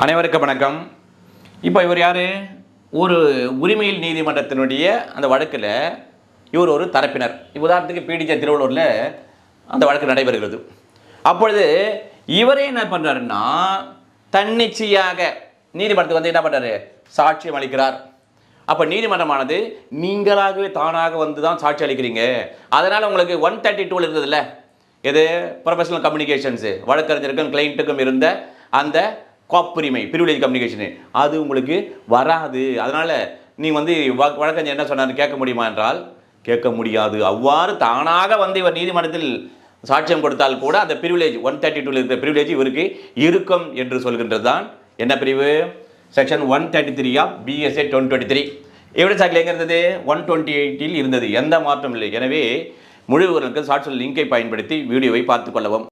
அனைவருக்கும் வணக்கம். இப்போ இவர் யார்? ஒரு உரிமையில் நீதிமன்றத்தினுடைய அந்த வழக்கில் இவர் ஒரு தரப்பினர். உதாரணத்துக்கு பிடிஜே திருவள்ளூரில் அந்த வழக்கு நடைபெறுகிறது. அப்பொழுது இவரே என்ன பண்ணுறாருன்னா, தன்னிச்சையாக நீதிமன்றத்துக்கு வந்து என்ன பண்ணுறாரு? சாட்சியம் அளிக்கிறார். அப்போ நீதிமன்றமானது நீங்களாகவே தானாக வந்து தான் சாட்சி அளிக்கிறீங்க, அதனால் உங்களுக்கு 132 இருந்ததில்ல, எது ப்ரொஃபஷனல் கம்யூனிகேஷன்ஸு, வழக்கறிஞருக்கும் கிளைண்ட்டுக்கும் இருந்த அந்த காப்புரிமை ப்ரிவிலேஜ் கம்யூனிகேஷனு, அது உங்களுக்கு வராது. அதனால் நீங்கள் வந்து வழக்கறிஞர் என்ன சொன்னார் கேட்க முடியுமா என்றால் கேட்க முடியாது. அவ்வாறு தானாக வந்து இவர் நீதிமன்றத்தில் சாட்சியம் கொடுத்தால் கூட அந்த ப்ரிவிலேஜ் 132 இருக்கிற ப்ரிவிலேஜ் இவருக்கு இருக்கும் என்று சொல்கின்றது தான் என்ன பிரிவு? Section 133 of PSA 2023. எவிடன்ஸ் ஆக்டில் எங்கே இருந்தது? 128 இருந்தது. எந்த மாற்றம் இல்லை. எனவே முழு விவரங்களுக்கு சாட்சிகள் லிங்கை பயன்படுத்தி வீடியோவை பார்த்துக் கொள்ளவும்.